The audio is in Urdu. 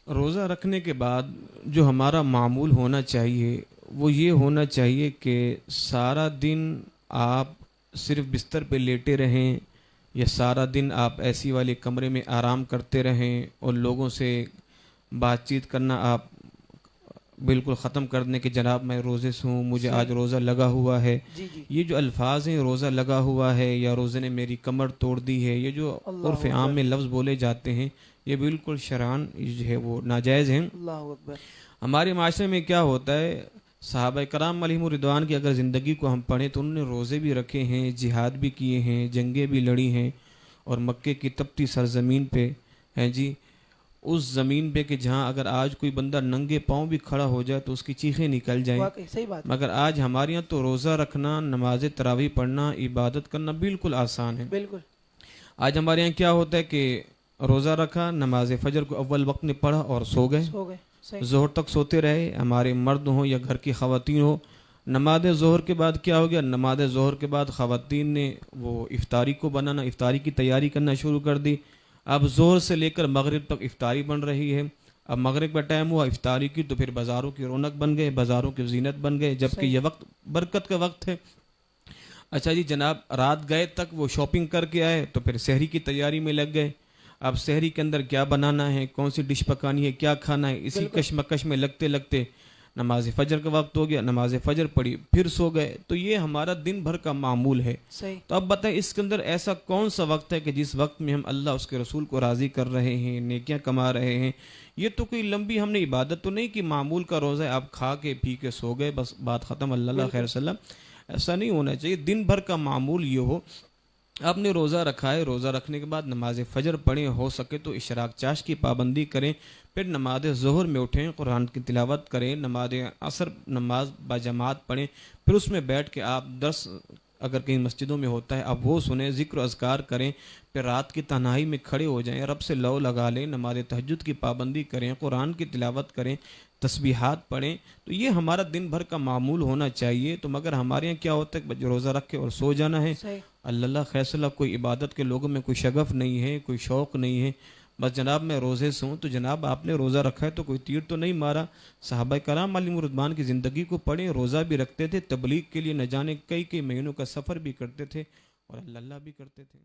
روزہ رکھنے کے بعد جو ہمارا معمول ہونا چاہیے وہ یہ ہونا چاہیے کہ سارا دن آپ صرف بستر پہ لیٹے رہیں یا سارا دن آپ ایسی والے کمرے میں آرام کرتے رہیں اور لوگوں سے بات چیت کرنا آپ بالکل ختم کر دیں کہ جناب میں روزے سے ہوں، مجھے آج روزہ لگا ہوا ہے. جی جی یہ جو الفاظ ہیں روزہ لگا ہوا ہے یا روزے نے میری کمر توڑ دی ہے، یہ جو عرف اللہ عام اکبر میں لفظ بولے جاتے ہیں یہ بالکل شرعاً جو ہے وہ ناجائز ہیں. اللہ اکبر. ہمارے معاشرے میں کیا ہوتا ہے، صحابہ کرام علیہم الرضوان کی اگر زندگی کو ہم پڑھیں تو انہوں نے روزے بھی رکھے ہیں، جہاد بھی کیے ہیں، جنگیں بھی لڑی ہیں، اور مکے کی تپتی سرزمین پہ ہیں جی، اس زمین پہ کہ جہاں اگر آج کوئی بندہ ننگے پاؤں بھی کھڑا ہو جائے تو اس کی چیخیں نکل جائیں. واقعی صحیح بات ہے. مگر آج ہمارے یہاں تو روزہ رکھنا، نماز تراویح پڑھنا، عبادت کرنا بالکل آسان ہے. بالکل آج ہمارے یہاں کیا ہوتا ہے کہ روزہ رکھا، نماز فجر کو اول وقت میں پڑھا اور سو گئے. ہو گئے. صحیح. ظہر تک سوتے رہے، ہمارے مرد ہوں یا گھر کی خواتین ہو. نماز ظہر کے بعد کیا ہو گیا، نماز ظہر کے بعد خواتین نے وہ افطاری کو بنانا، افطاری کی تیاری کرنا شروع کر دی. اب ظہر سے لے کر مغرب تک افطاری بن رہی ہے. اب مغرب کا ٹائم ہوا افطاری کی تو پھر بازاروں کی رونق بن گئے، بازاروں کی زینت بن گئے، جبکہ یہ وقت برکت کا وقت ہے. اچھا جی جناب، رات گئے تک وہ شاپنگ کر کے آئے تو پھر سحری کی تیاری میں لگ گئے. اب سحری کے اندر کیا بنانا ہے، کون سی ڈش پکانی ہے، کیا کھانا ہے، اسی کشمکش میں لگتے لگتے نماز فجر کا وقت ہو گیا، نماز فجر پڑھی پھر سو گئے. تو یہ ہمارا دن بھر کا معمول ہے. صحیح. تو اب بتائیں اس کے اندر ایسا کون سا وقت ہے کہ جس وقت میں ہم اللہ اس کے رسول کو راضی کر رہے ہیں، نیکیاں کما رہے ہیں. یہ تو کوئی لمبی ہم نے عبادت تو نہیں کہ معمول کا روزہ ہے آپ کھا کے پی کے سو گئے بس بات ختم، اللہ خیر وسلم. ایسا نہیں ہونا چاہیے. دن بھر کا معمول یہ ہو، آپ نے روزہ رکھا ہے، روزہ رکھنے کے بعد نماز فجر پڑھیں، ہو سکے تو اشراق چاش کی پابندی کریں، پھر نماز ظہر میں اٹھیں، قرآن کی تلاوت کریں، نماز عصر نماز باجماعت پڑھیں، پھر اس میں بیٹھ کے آپ درس اگر کہیں مسجدوں میں ہوتا ہے اب وہ سنیں، ذکر و اذکار کریں، پھر رات کی تنہائی میں کھڑے ہو جائیں، رب سے لو لگا لیں، نماز تہجد کی پابندی کریں، قرآن کی تلاوت کریں، تسبیحات پڑھیں. تو یہ ہمارا دن بھر کا معمول ہونا چاہیے. تو مگر ہمارے یہاں کیا ہوتا ہے کہ روزہ رکھ کے اور سو جانا ہے. اللہ خیصلہ کوئی عبادت کے لوگوں میں کوئی شغف نہیں ہے، کوئی شوق نہیں ہے. بس جناب میں روزے سے ہوں، تو جناب آپ نے روزہ رکھا ہے تو کوئی تیر تو نہیں مارا. صحابہ کرام علیہم الرضوان کی زندگی کو پڑھیں، روزہ بھی رکھتے تھے، تبلیغ کے لیے نہ جانے کئی کئی مہینوں کا سفر بھی کرتے تھے اور اللہ بھی کرتے تھے.